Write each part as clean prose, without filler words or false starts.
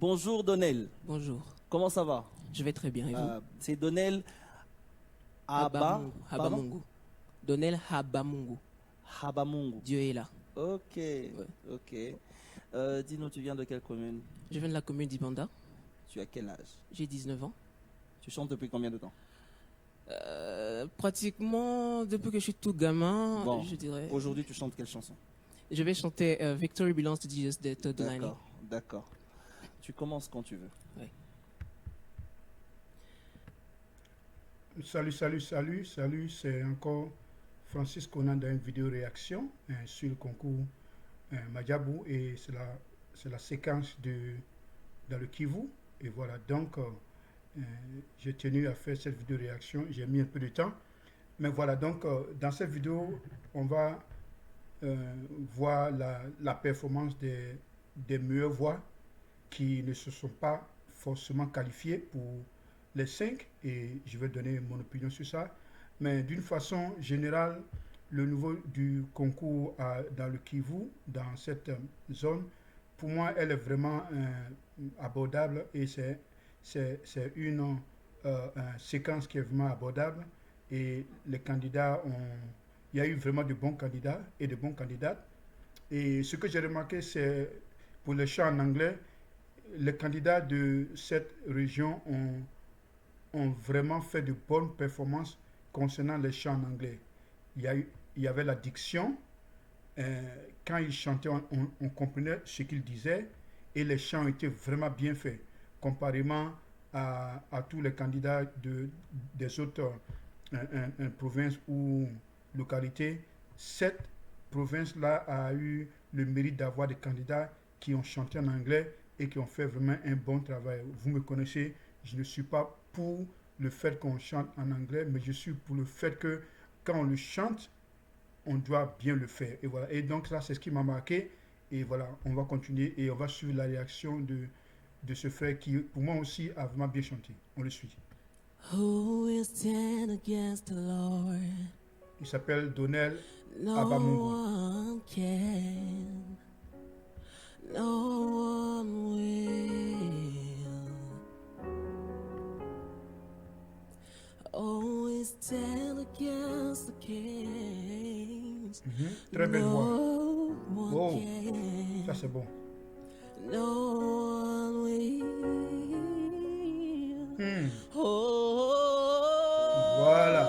Bonjour Donnel, Bonjour, comment ça va? je vais très bien et vous? C'est Donnel Abba, pardon? Habamungu. Donnel Habamungu. Habamungu. Dieu est là. Ok, Ouais. ok. Dis-nous, tu viens de quelle commune? Je viens de la commune d'Ibanda. Tu as quel âge? J'ai 19 ans. Tu chantes depuis combien de temps? Pratiquement depuis que je suis tout gamin, Bon, je dirais. aujourd'hui tu chantes quelle chanson? Je vais chanter Victory Belongs to Jesus de Todd Dulaney. D'accord, d'accord. Tu commences quand tu veux. Salut, c'est encore Francis Conan dans une vidéo réaction sur le concours Madjabou et c'est la séquence dans le Kivu. Et voilà, donc j'ai tenu à faire cette vidéo réaction, j'ai mis un peu de temps. Mais voilà, donc dans cette vidéo, on va voir la performance des meilleures voix qui ne se sont pas forcément qualifiées pour les 5 et je vais donner mon opinion sur ça. Mais d'une façon générale, le niveau du concours dans le Kivu, dans cette zone, pour moi, elle est vraiment abordable et c'est une séquence qui est vraiment abordable. Et les candidats il y a eu vraiment de bons candidats et de bons candidates. Et ce que j'ai remarqué, c'est pour les chants en anglais, les candidats de cette région ont vraiment fait de bonnes performances concernant les chants en anglais. Il y avait la diction. Quand ils chantaient, on comprenait ce qu'ils disaient et les chants étaient vraiment bien faits, comparément à tous les candidats des autres provinces ou localités. Cette province-là a eu le mérite d'avoir des candidats qui ont chanté en anglais et qui ont fait vraiment un bon travail. Vous me connaissez, je ne suis pas pour le fait qu'on chante en anglais, mais je suis pour le fait que quand on le chante, on doit bien le faire. Et voilà. Et donc ça, c'est ce qui m'a marqué. Et voilà, on va continuer et on va suivre la réaction de ce frère qui, pour moi aussi, a vraiment bien chanté. On le suit. Who will stand against the Lord? Il s'appelle Donnel No Abamungu. one can. No one will. Always stand against the kings. Très belle voix. No one Oh, can. ça c'est bon. No one will. Oh, Voilà.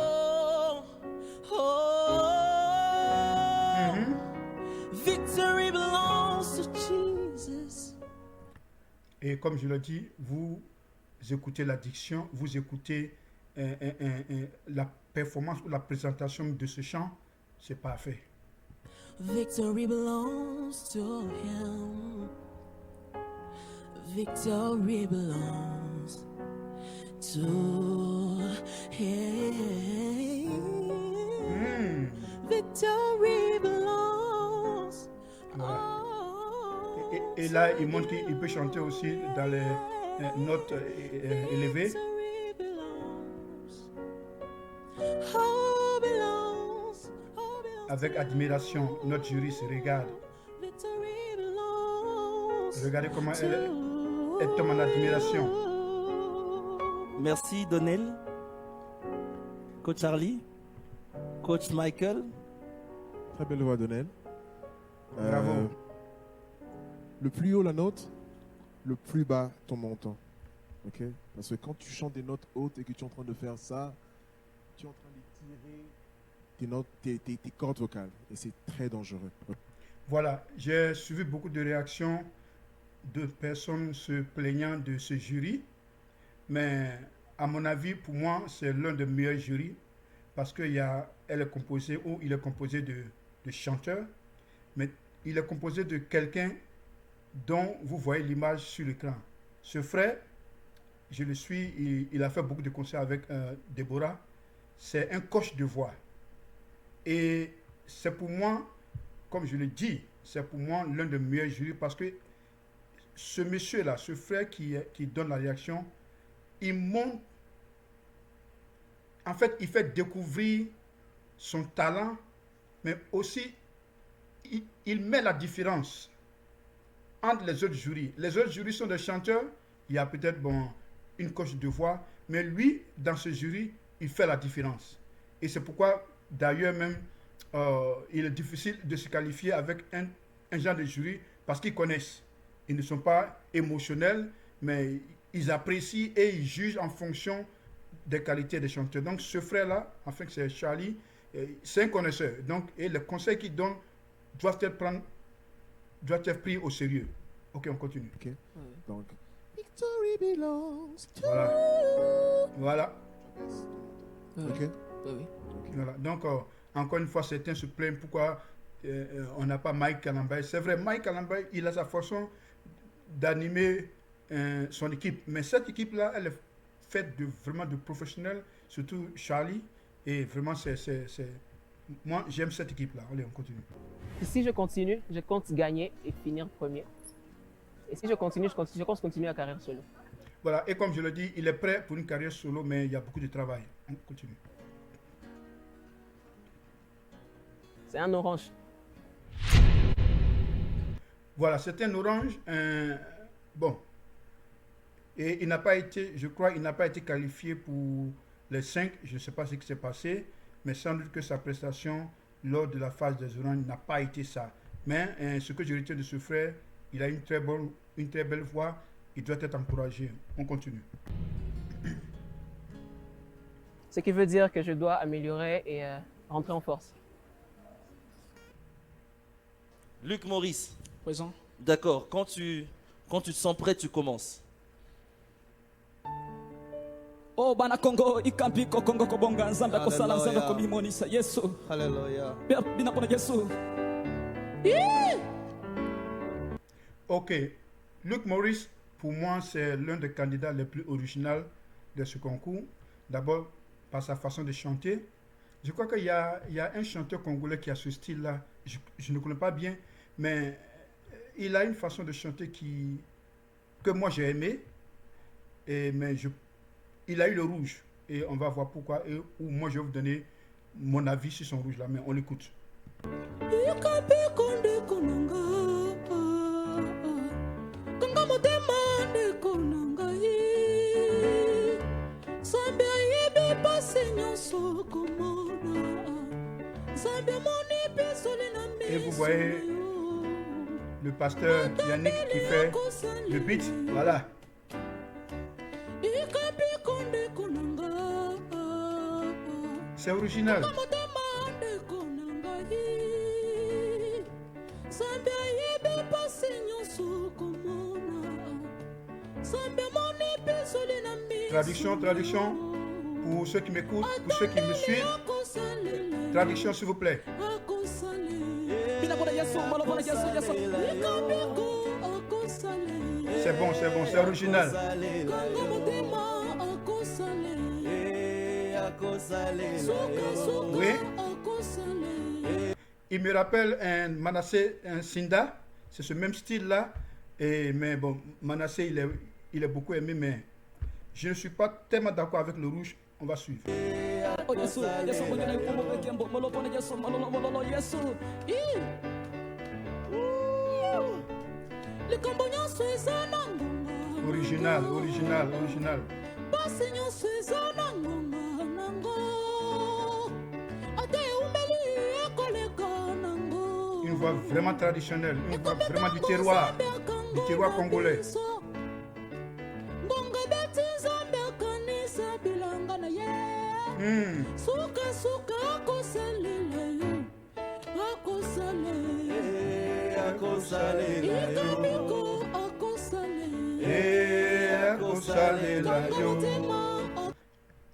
Victory belongs to Jesus. Et comme je l'ai dit, vous écoutez la diction, vous écoutez la performance ou la présentation de ce chant, c'est parfait. Victory belongs to him. Victory belongs to him. Victory belongs. Voilà. Et là, il montre qu'il peut chanter aussi dans les notes élevées. Victory belongs. Oh, belongs. Oh, belongs. Avec admiration, notre jury se regarde. Victory belongs. Regardez comment elle tombe en admiration. Merci Donnel. Coach Charlie. Coach Michael. Très belle voix, Donnel. Bravo. Le plus haut la note, le plus bas ton montant. Ok? Parce que quand tu chantes des notes hautes et que tu es en train de faire ça, tu es en train de tirer tes notes, tes cordes vocales. Et c'est très dangereux. Voilà, j'ai suivi beaucoup de réactions de personnes se plaignant de ce jury. Mais à mon avis, pour moi, c'est l'un des meilleurs jurys parce qu'il est composé de chanteurs, mais il est composé de quelqu'un dont vous voyez l'image sur l'écran. Ce frère, je le suis, il a fait beaucoup de concerts avec Déborah. C'est un coach de voix. Et c'est pour moi, comme je le dis, c'est pour moi l'un des meilleurs jurys parce que ce monsieur-là, ce frère qui donne la réaction, il montre, en fait, il fait découvrir son talent, mais aussi, il met la différence entre les autres jurys. Les autres jurys sont des chanteurs. Il y a peut-être une coche de voix. Mais lui, dans ce jury, il fait la différence. Et c'est pourquoi, d'ailleurs même, il est difficile de se qualifier avec un genre de jury parce qu'ils connaissent. Ils ne sont pas émotionnels, mais ils apprécient et ils jugent en fonction des qualités des chanteurs. Donc ce frère-là, enfin c'est Charlie, c'est un connaisseur. Donc, et les conseils qu'il donne doivent être pris au sérieux. Ok, on continue. Ok. Donc, victory belongs to Voilà. Ok. Oui. Voilà. Donc, encore une fois, certains se plaignent pourquoi on n'a pas Mike Kalambay. C'est vrai, Mike Kalambay, il a sa façon d'animer son équipe. Mais cette équipe-là, elle est faite vraiment de professionnels, surtout Charlie. Et vraiment, moi, j'aime cette équipe-là. Allez, on continue. Si je continue, je compte gagner et finir premier. Et si je continue, je compte continuer la carrière solo. Voilà, et comme je le dis, il est prêt pour une carrière solo, mais il y a beaucoup de travail. On continue. C'est un orange. Voilà, c'est un orange. Bon. Et il n'a pas été, je crois, il n'a pas été qualifié pour les 5. Je ne sais pas ce qui s'est passé, mais sans doute que sa prestation lors de la phase des oranges n'a pas été ça. Mais ce que je retiens de ce frère, il a une très belle voix. Il doit être encouragé. On continue. Ce qui veut dire que je dois améliorer et rentrer en force. Luc Maurice, Présent. d'accord, quand tu te sens prêt, tu commences. Oh bana Congo ikampi ko Congo ko bonga nzambe ko sala nzambe ko Hallelujah. mimonisa Yesu. Alléluia. Bina pona Yesu. Ok. Luc Maurice, pour moi, c'est l'un des candidats les plus originaux de ce concours. D'abord, par sa façon de chanter. Je crois qu'il y a un chanteur congolais qui a ce style-là. Je ne connais pas bien, mais il a une façon de chanter que moi j'ai aimé. Il a eu le rouge. Et on va voir pourquoi. Ou moi, je vais vous donner mon avis sur son rouge-là, mais on l'écoute. Ikampi konde konanga. Kanga motema de konanga. Sambe yebe pase nyonso komona. Sambe moni pesole na mesa. Et vous voyez le pasteur Yannick qui fait le beat. Voilà. Ikampi konde konanga. C'est original. Traduction pour ceux qui m'écoutent, pour ceux qui me suivent. Traduction s'il vous plaît. C'est bon, c'est original. Oui. Il me rappelle un Manasseh, un Sinda. C'est ce même style-là. Mais bon, Manasseh, il est beaucoup aimé, mais je ne suis pas tellement d'accord avec le rouge. On va suivre. Original. Une voix vraiment traditionnelle, une voix vraiment du terroir congolais.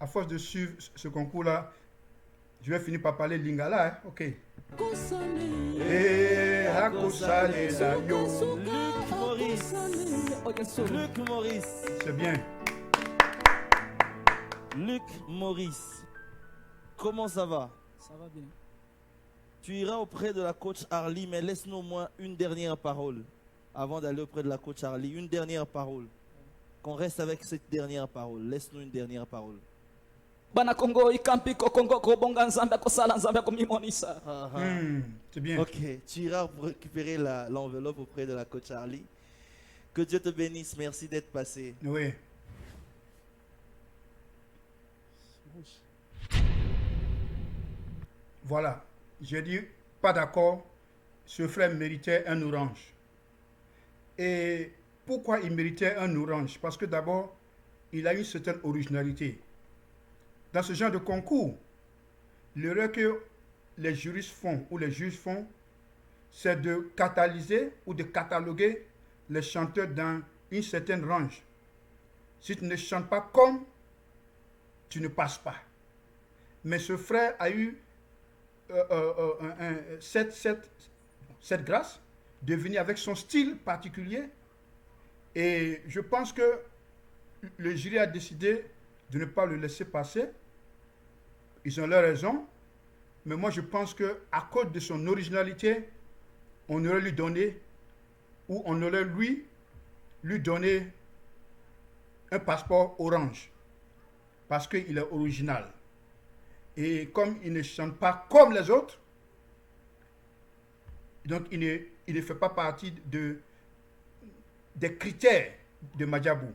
À force de suivre ce concours-là, je vais finir par parler lingala, hein? Ok. Luc Maurice. C'est bien. Luc Maurice. Comment ça va? Ça va bien. Tu iras auprès de la coach Harley, mais laisse-nous au moins une dernière parole. Avant d'aller auprès de la coach Harley, une dernière parole. Qu'on reste avec cette dernière parole. Laisse-nous une dernière parole. Bana Congo ikampi ko Congo ko bonga nzambe ko sala nzambe ko mimonisa. C'est bien. Ok, tu iras pour récupérer l'enveloppe auprès de la coach Harley. Que Dieu te bénisse. Merci d'être passé. Oui. Voilà. J'ai dit, pas d'accord, ce frère méritait un orange. Et pourquoi il méritait un orange? Parce que d'abord, il a une certaine originalité. Dans ce genre de concours, l'erreur que les juristes font ou les juges font, c'est de catalyser ou de cataloguer les chanteurs dans une certaine range. Si tu ne chantes pas comme, tu ne passes pas. Mais ce frère a eu cette grâce de venir avec son style particulier. Et je pense que le jury a décidé de ne pas le laisser passer. Ils ont leur raison. Mais moi, je pense qu'à cause de son originalité, on aurait lui donné, ou on aurait lui donné un passeport orange. Parce qu'il est original. Et comme il ne chante pas comme les autres, donc il ne fait pas partie des critères de Madjabou.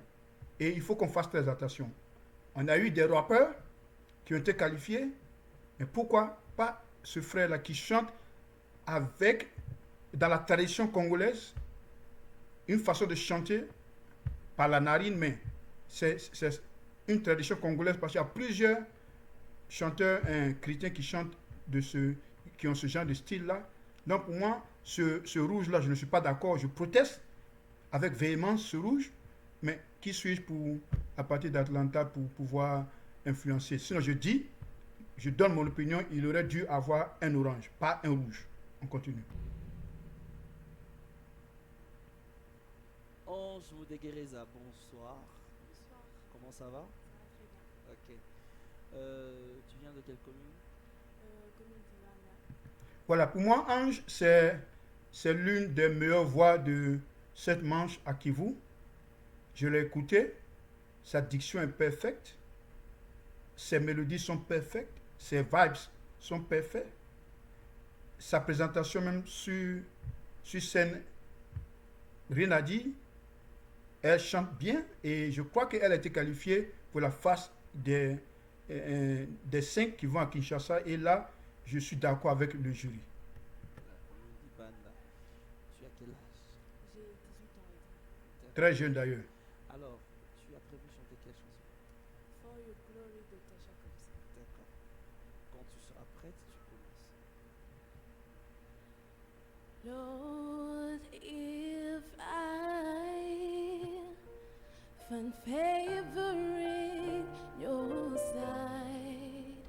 Et il faut qu'on fasse très attention. On a eu des rappeurs qui ont été qualifiés, mais pourquoi pas ce frère-là qui chante avec, dans la tradition congolaise, une façon de chanter par la narine, mais c'est une tradition congolaise parce qu'il y a plusieurs chanteurs chrétiens qui chantent qui ont ce genre de style-là. Donc pour moi, ce rouge-là, je ne suis pas d'accord, je proteste avec véhémence ce rouge, mais qui suis-je à partir d'Atlanta pour pouvoir influencer? Sinon je donne mon opinion, il aurait dû avoir un orange, pas un rouge. On continue. Ange Moudeguereza, bonsoir. Bonsoir, Comment ça va? ça va très bien. Ok. Tu viens de quelle commune? Commune d'Ilanda. Voilà, pour moi, Ange, c'est l'une des meilleures voix de cette manche à Kivu. Je l'ai écouté, sa diction est parfaite, ses mélodies sont parfaites, ses vibes sont parfaits. Sa présentation même sur scène, rien à dire. Elle chante bien et je crois qu'elle a été qualifiée pour la phase des 5 qui vont à Kinshasa. Et là, je suis d'accord avec le jury. La commune d'Ibanda. Tu as quel âge? J'ai 18 ans et demi. Très jeune d'ailleurs. Alors, tu as prévu chanter quelle chanson? For Your Glory de Tasha Cobbs. D'accord. Quand tu seras prête, tu commences. Lord, if I find favor in your sight,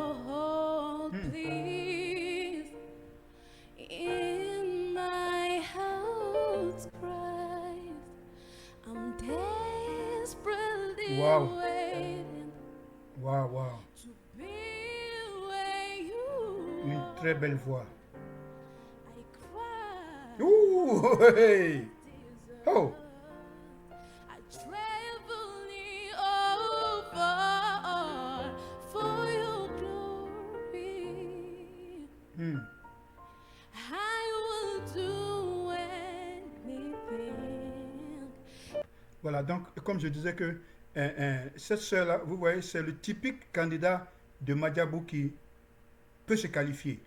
Lord, please, in my heart's cries, I'm desperately Wow. waiting Waouh, waouh. to be where you Une are. très belle voix. I cry. Ouh, hey. Oh. I travel over for your glory. I will do anything. Voilà, donc comme je disais que cette sœur-là, vous voyez, c'est le typique candidat de Madjabou qui peut se qualifier.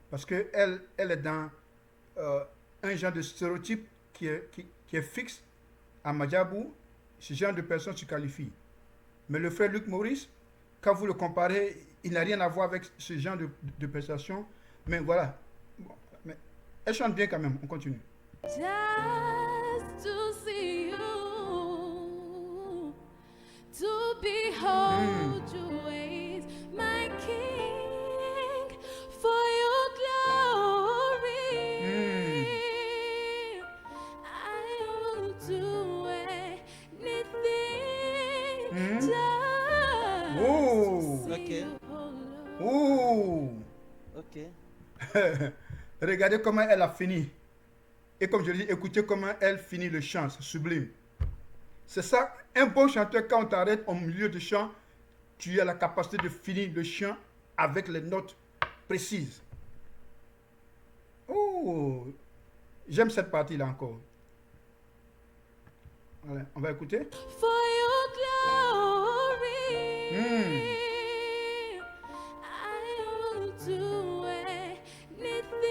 Parce qu'elle est dans un genre de stéréotype qui est fixe à Madjabou. Ce genre de personne se qualifie. Mais le frère Luc Maurice, quand vous le comparez, il n'a rien à voir avec ce genre de prestations. Mais voilà. Bon, mais elle chante bien quand même. On continue. Just to see you, to behold your ways, my King, for your glory. I will do anything just Oh. to see Ok. you, oh Lord. Ouh. Ok. Regardez comment elle a fini. Et comme je l'ai dit, écoutez comment elle finit le chant, c'est sublime. C'est ça, un bon chanteur, quand on t'arrête au milieu du chant, tu as la capacité de finir le chant avec les notes précises. Oh, J'aime cette partie-là encore. Allez, on va écouter. For your glory, I will do anything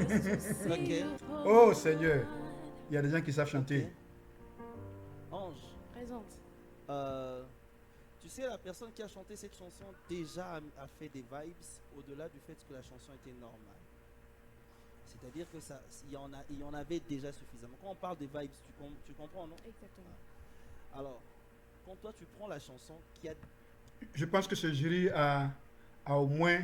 just to see Ok. you Oh Seigneur, il y a des gens qui savent chanter. Ange, présente. tu sais, la personne qui a chanté cette chanson déjà a fait des vibes au-delà du fait que la chanson était normale. C'est-à-dire que ça, il y en avait déjà suffisamment. Quand on parle des vibes, tu comprends, non? Exactement. Alors, quand toi tu prends la chanson qui a... Je pense que ce jury a au moins,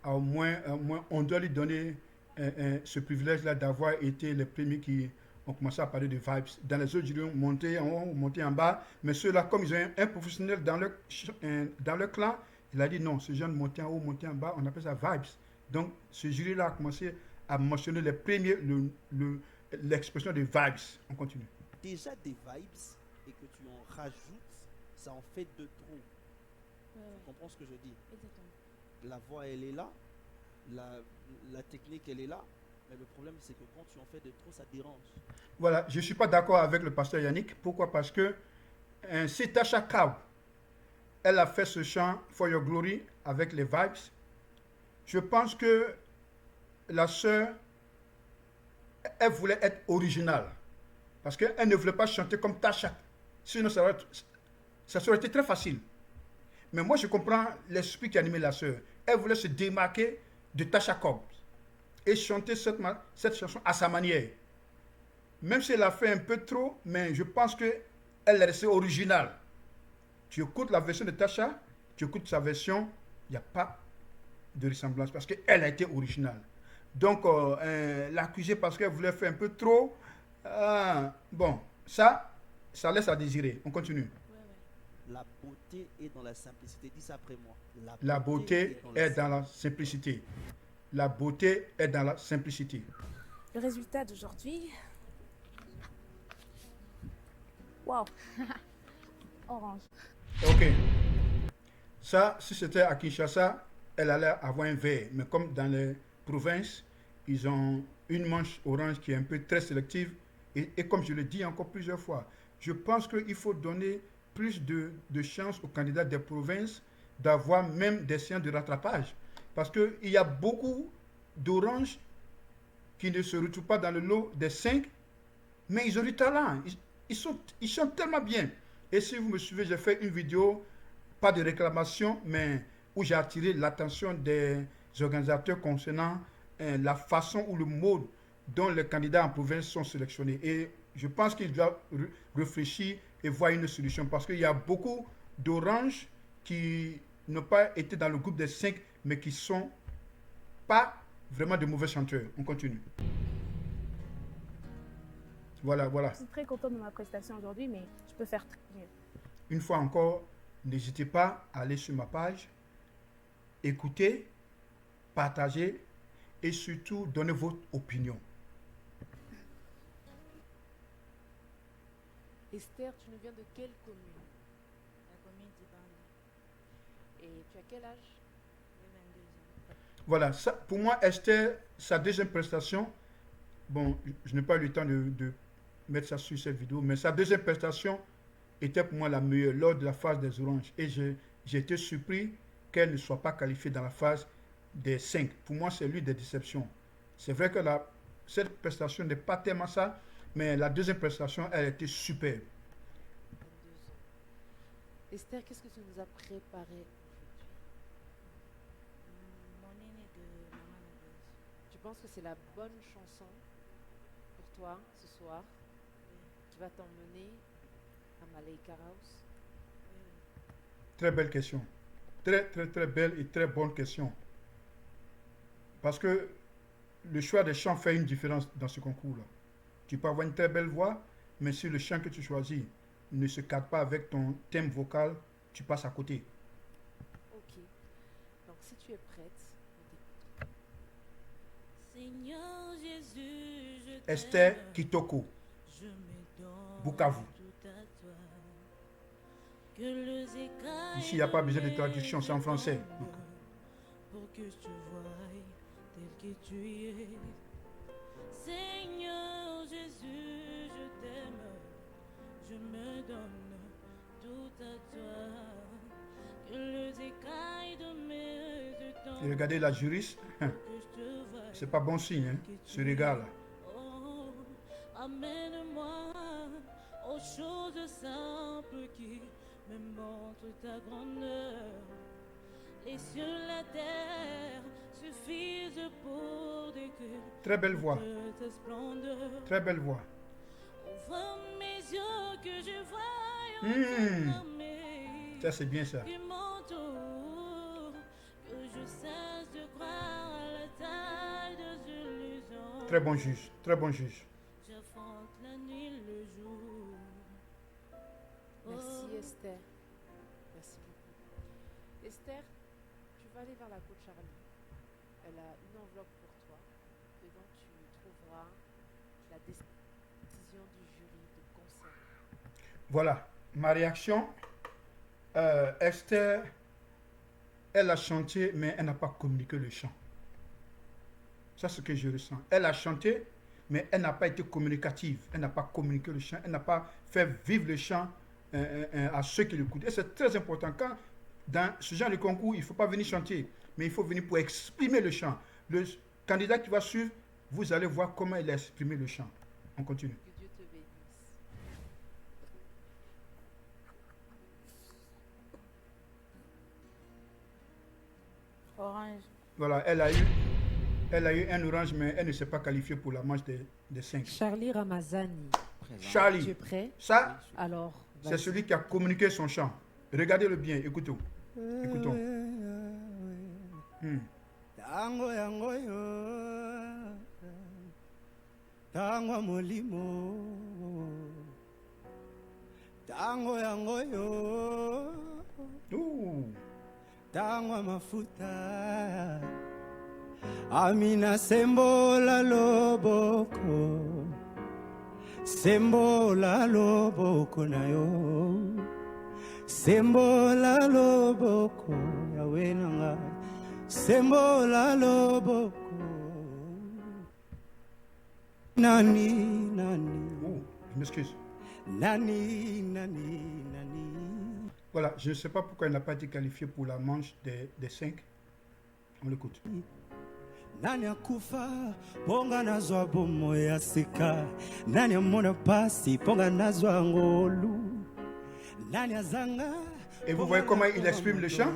on doit lui donner ce privilège-là d'avoir été les premiers qui ont commencé à parler de vibes. Dans les autres jurys, on montait en haut, on montait en bas, mais ceux-là, comme ils ont un professionnel dans leur clan, il a dit non, ces jeunes montaient en haut, montaient en bas, on appelle ça vibes. Donc, ce jury-là a commencé à mentionner les premiers, l'expression des vibes. On continue. déjà des vibes et que tu en rajoutes, ça en fait de trop. Ouais, ouais, Tu comprends ce que je dis? exactement. La voix, elle est là, la technique, elle est là, mais le problème, c'est que quand tu en fais de trop, ça dérange. Voilà, je ne suis pas d'accord avec le pasteur Yannick. Pourquoi? Parce que c'est Tasha Cobb. Elle a fait ce chant For Your Glory avec les vibes. Je pense que la sœur, elle voulait être originale. Parce qu'elle ne voulait pas chanter comme Tasha. Sinon, ça aurait été très facile. Mais moi, je comprends l'esprit qui animait la sœur. Elle voulait se démarquer de Tasha Cobb et chanter cette chanson à sa manière. Même si elle a fait un peu trop, mais je pense qu'elle est restée originale. Tu écoutes la version de Tasha, tu écoutes sa version, il n'y a pas de ressemblance parce qu'elle a été originale. Donc, l'accuser parce qu'elle voulait faire un peu trop, bon, ça laisse à désirer. On continue. Ouais, ouais. La beauté est dans la simplicité. Dis ça après moi. La beauté est dans la simplicité. La beauté est dans la simplicité. Le résultat d'aujourd'hui. Wow. Orange. Ok. Ça, si c'était à Kinshasa, elle allait avoir un vert. Mais comme dans les provinces, ils ont une manche orange qui est un peu très sélective. Et comme je le dis encore plusieurs fois, je pense qu'il faut donner plus de chances aux candidats des provinces d'avoir même des séances de rattrapage. Parce qu'il y a beaucoup d'oranges qui ne se retrouvent pas dans le lot des 5, mais ils ont du talent. Ils chantent tellement bien. Et si vous me suivez, j'ai fait une vidéo, pas de réclamation, mais où j'ai attiré l'attention des organisateurs concernant la façon ou le mode dont les candidats en province sont sélectionnés. Et je pense qu'ils doivent réfléchir et voir une solution parce qu'il y a beaucoup d'oranges qui n'ont pas été dans le groupe des 5, mais qui ne sont pas vraiment de mauvais chanteurs. On continue. Voilà, voilà. Je suis très contente de ma prestation aujourd'hui, mais je peux faire très mieux. Une fois encore, n'hésitez pas à aller sur ma page, écouter, partager et surtout donner votre opinion. Esther, tu nous viens de quelle commune? La commune d'Ibanda, Et tu as quel âge? j'ai 22 ans. Voilà, ça, pour moi, Esther, sa deuxième prestation, bon, je n'ai pas eu le temps de mettre ça sur cette vidéo, mais sa deuxième prestation était pour moi la meilleure lors de la phase des oranges. Et j'ai été surpris qu'elle ne soit pas qualifiée dans la phase des 5. Pour moi, c'est l'une des déceptions. C'est vrai que cette prestation n'est pas tellement ça, mais la deuxième prestation, elle était superbe. 22 ans. Esther, qu'est-ce que tu nous as préparé aujourd'hui? Mon aîné de Maman Nadeuse. Tu penses que c'est la bonne chanson pour toi ce soir qui va t'emmener à Malaika House? Très belle question. Très, très, très belle et très bonne question. Parce que le choix des chants fait une différence dans ce concours-là. Tu peux avoir une très belle voix, mais si le chant que tu choisis ne se cadre pas avec ton thème vocal, tu passes à côté. Ok. Donc si tu es prête, on t'écoute. Seigneur Jésus, je t'aime. Esther Kitoko, Je me donne Bukavu. tout à toi. Que les écailles Ici, il n'y a pas besoin de traduction, c'est en français. Donc, pour que tu voies tel que tu es. Seigneur Jésus, je t'aime, je me donne tout à toi. Que les écailles de mes temps, Et regardez la juriste, que je te voie. c'est pas bon signe, hein, ce regard-là. Oh, amène-moi aux choses simples qui me montrent ta grandeur. Et sur la terre suffisent pour décrire Très belle voix, ta splendeur. très belle voix. Ouvre mes yeux que je voie Ça c'est bien ça. qui m'entoure, que je cesse de croire à la taille des illusions. Très bon juge, très bon juge. J'affronte la nuit, le jour. Merci Oh. Esther. Merci beaucoup. Esther, tu vas aller vers la coach Charlie. Elle a une enveloppe pour toi. Dedans, tu trouveras la décision du jury de concert. Voilà, ma réaction. Esther, elle a chanté, mais elle n'a pas communiqué le chant. Ça, c'est ce que je ressens. Elle a chanté, mais elle n'a pas été communicative. Elle n'a pas communiqué le chant. Elle n'a pas fait vivre le chant à ceux qui l'écoutent. Et c'est très important. Quand, dans ce genre de concours, il ne faut pas venir chanter, mais il faut venir pour exprimer le chant. Le candidat qui va suivre, vous allez voir comment il a exprimé le chant. On continue. Que Dieu te bénisse. Orange. Voilà, elle a eu un orange, mais elle ne s'est pas qualifiée pour la manche des 5. Charlie Ramazani, tu es Charlie, prêt? ça, Alors, c'est vas-y. celui qui a communiqué son chant. Regardez-le bien, écoutons. Écoutons. Tango yango yo Tango molimo Tango yango yo Ouh. Tango mafuta Amina sembola loboko Sembola loboko na yo Sembola loboko yawe nanga Sembola loboko Nani nani Ouh, je m'excuse. Nani nani nani Voilà, je ne sais pas pourquoi elle n'a pas été qualifiée pour la manche des 5. On l'écoute. Nani akufa ponga nazwa bomo ya sika Nani amona pasi ponga nazwa ngolu Nani azanga Et vous voyez comment il exprime le chant?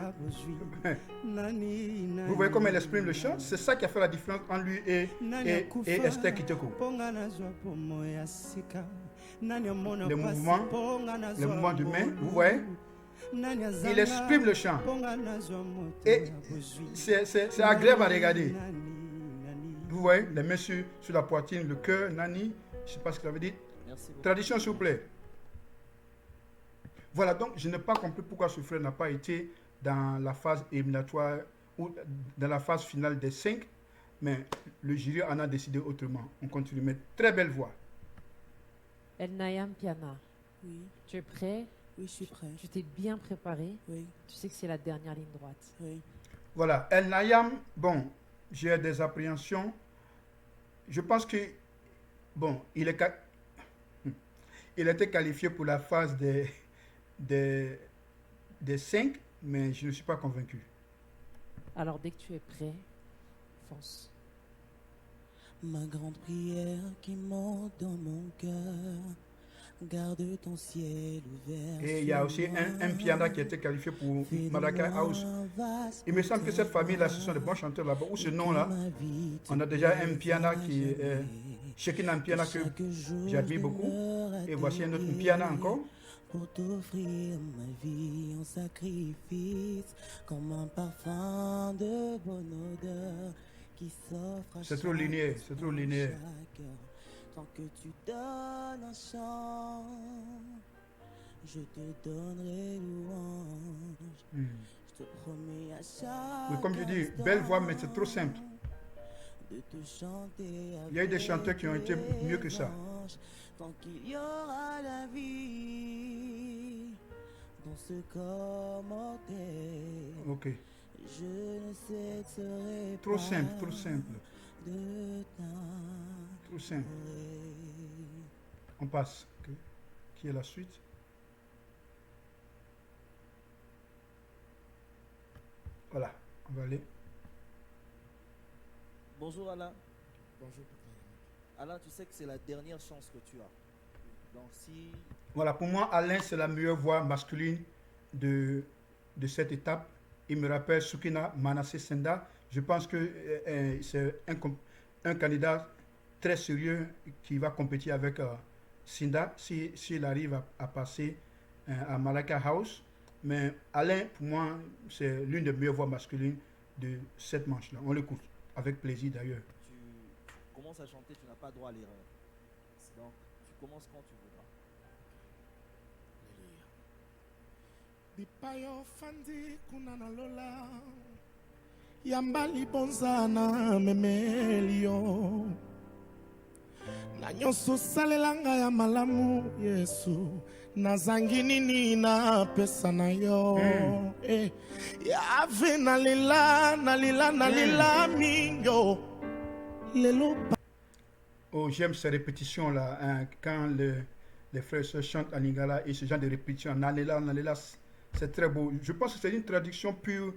Vous voyez comment il exprime le chant? C'est ça qui a fait la différence entre lui et Esther Kitoko. Les mouvements de main, vous voyez? Il exprime le chant. Et c'est agréable à regarder. Vous voyez, les mains sur la poitrine, le cœur, Nani, je ne sais pas ce que ça veut dire. Merci beaucoup. Tradition, s'il vous plaît. Voilà, donc je n'ai pas compris pourquoi ce frère n'a pas été dans la phase éliminatoire ou dans la phase finale des 5, mais le jury en a décidé autrement. On continue, mais très belle voix. El Nayam Piana, Oui, tu es prêt? oui, je suis prêt. Tu t'es bien préparé? Oui, Tu sais que c'est la dernière ligne droite. oui. Voilà, El Nayam, bon, j'ai des appréhensions. Je pense que, bon, il était qualifié pour la phase des 5, mais je ne suis pas convaincu. Alors, dès que tu es prêt, fonce. Ma grande prière qui monte dans mon cœur, garde ton ciel ouvert. Et il y a aussi un piano qui a été qualifié pour Madagascar House. Il me semble que cette famille-là, ce sont de bons chanteurs là-bas. Ou ce nom-là, on a déjà un piano qui est Shekinah piano que j'admire beaucoup. Et voici un autre piano encore. Pour t'offrir ma vie en sacrifice, comme un parfum de bonne odeur qui s'offre à C'est trop linéaire, c'est trop linéaire. chaque heure. Tant que tu donnes un chant, je te donnerai louange. Je te promets à chaque Oui, comme je dis, belle voix, mais c'est trop simple. de te chanter. Il y a eu des chanteurs qui ont été mieux que ça. Tant qu'il y aura la vie dans ce corps mortel, Ok. Je ne cesserai Trop pas simple, trop simple. de Trop simple. On passe. Ok. Qui est la suite? Voilà, on va aller. Bonjour Alain. Bonjour. Alain, tu sais que c'est la dernière chance que tu as. Donc si... Voilà, pour moi, Alain, c'est la meilleure voix masculine de cette étape. Il me rappelle Sukina Manasseh Senda. Je pense que c'est un candidat très sérieux qui va compétir avec Sinda s'il arrive à passer à Malaka House. Mais Alain, pour moi, c'est l'une des meilleures voix masculines de cette manche-là. On l'écoute avec plaisir d'ailleurs. Tu commences à chanter, tu n'as pas droit à l'erreur. Donc tu commences quand tu voudras. bipayo fandi kuna na lola yambali bonzana memelio na nyonso salelanga ya malamu Yesu nazangi nini na pesa na yo yave nalila mingo lelo. Oh, j'aime ces répétitions là, hein, quand les frères se chantent en lingala et ce genre de répétitions en alela, c'est très beau. Je pense que c'est une traduction pure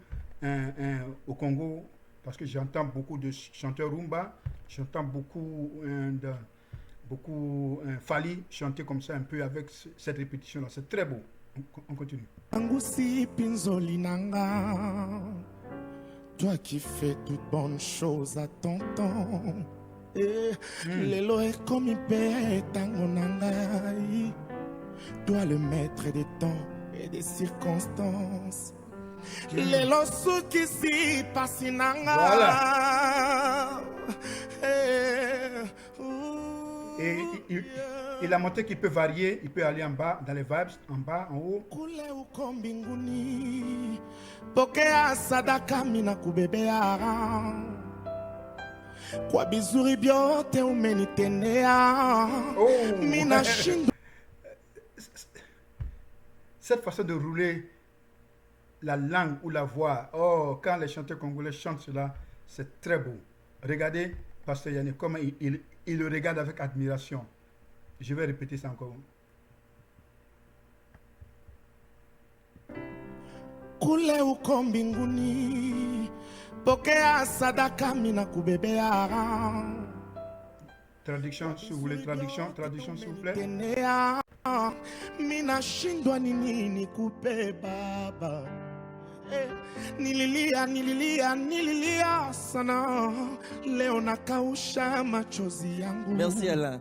au Congo parce que j'entends beaucoup de chanteurs rumba, j'entends beaucoup Fali chanter comme ça un peu avec cette répétition là. C'est très beau. On continue. Angusi pinzoli nanga, toi qui fais toutes bonnes choses à ton temps. Lelo est comme une bête en toi le maître des temps et des circonstances. Lelo suki si pasinanga. Voilà. Et il a montré qu'il peut varier, il peut aller en bas, dans les vibes, en bas, en haut. Kule uko mbinguni, pokea sadaka mina kubebea. Kwa bizuri byote umenitendea. Mina shindo. Cette façon de rouler la langue ou la voix, oh, quand les chanteurs congolais chantent cela, c'est très beau. Regardez, Pasteur Yannick, comment il le regarde avec admiration. Je vais répéter ça encore. Kule uko mbinguni, pokea sadaka mina kubebea. Traduction, si vous voulez, traduction, s'il vous plaît. Mina shindwa nini nikupe baba. Nililia sana. Leo nakausha machozi yangu. Merci Alain.